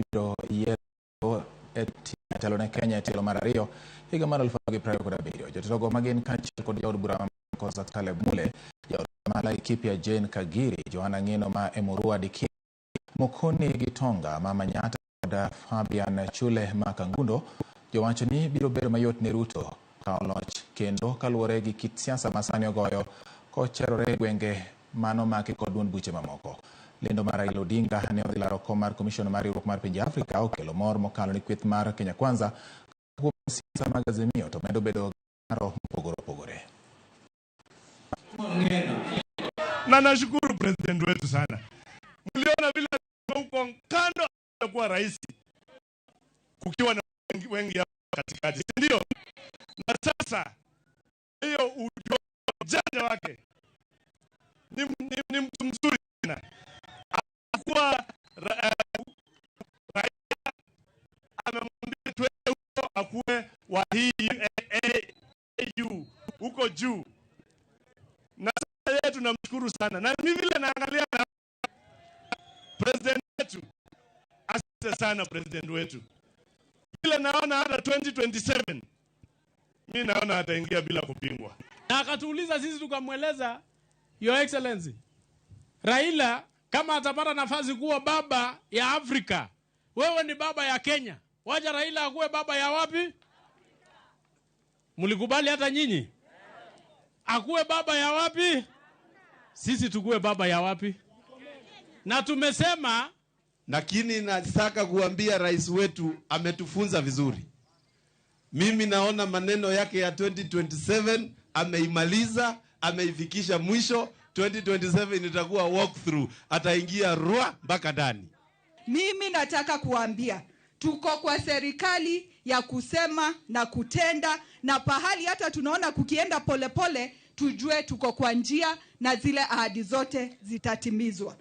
ibiro yier telo ne Kenya telo mar ariyo higa mar 2027. Jotogo magin kaachiel kod jaod bura Moko Caleb Mule, jaod mala Kipia Jane Kagiri, Johanna Ngino ma Emurua Diki, Mokoni Gitonga, Mama Nyata da Fabian Chule Makangundo, wachoni biro bedo mayot ne Ruto ka oloch kendo kaluwore gi kit siasa masani ogoyo kocherore gwenge mano maki kod duond buche mamoko. Lendo mar Raila Odinga ne odhi laro kom mar Commission mar Riwruok mar Pinje Afrika okelo mor mokalo ni kweth mar Kenya Kwanza kuom siasa mag Azimio to medo bedo garo mopogore. Na nashukuru president wetu sana. Mliona vile uko kando kwa rais kukiwa na wengi katikati, ndio? Na sasa hiyo ujanja wake ni mtu mzuri sana. Kwa amemwambia tuende huko akuwe wa hii AU huko juu. Na sasa yeye tunamshukuru sana. Na mimi vile naangalia na president wetu, asante sana president wetu. Vile naona hata 2027 mimi naona ataingia bila kupingwa. Na akatuuliza sisi tukamweleza, Your Excellency, Raila kama atapata nafasi kuwa baba ya Afrika, wewe ni baba ya Kenya. Wacha Raila akuwe baba ya wapi? Mlikubali hata nyinyi? Akuwe baba ya wapi? Sisi tukuwe baba ya wapi? Na tumesema, lakini nataka kuambia rais wetu ametufunza vizuri. Mimi naona maneno yake ya 2027 ameimaliza, ameifikisha mwisho. 2027 itakuwa walk through, ataingia rua mpaka ndani. Mimi nataka kuambia tuko kwa serikali ya kusema na kutenda, na pahali hata tunaona kukienda polepole tujue tuko kwa njia na zile ahadi zote zitatimizwa.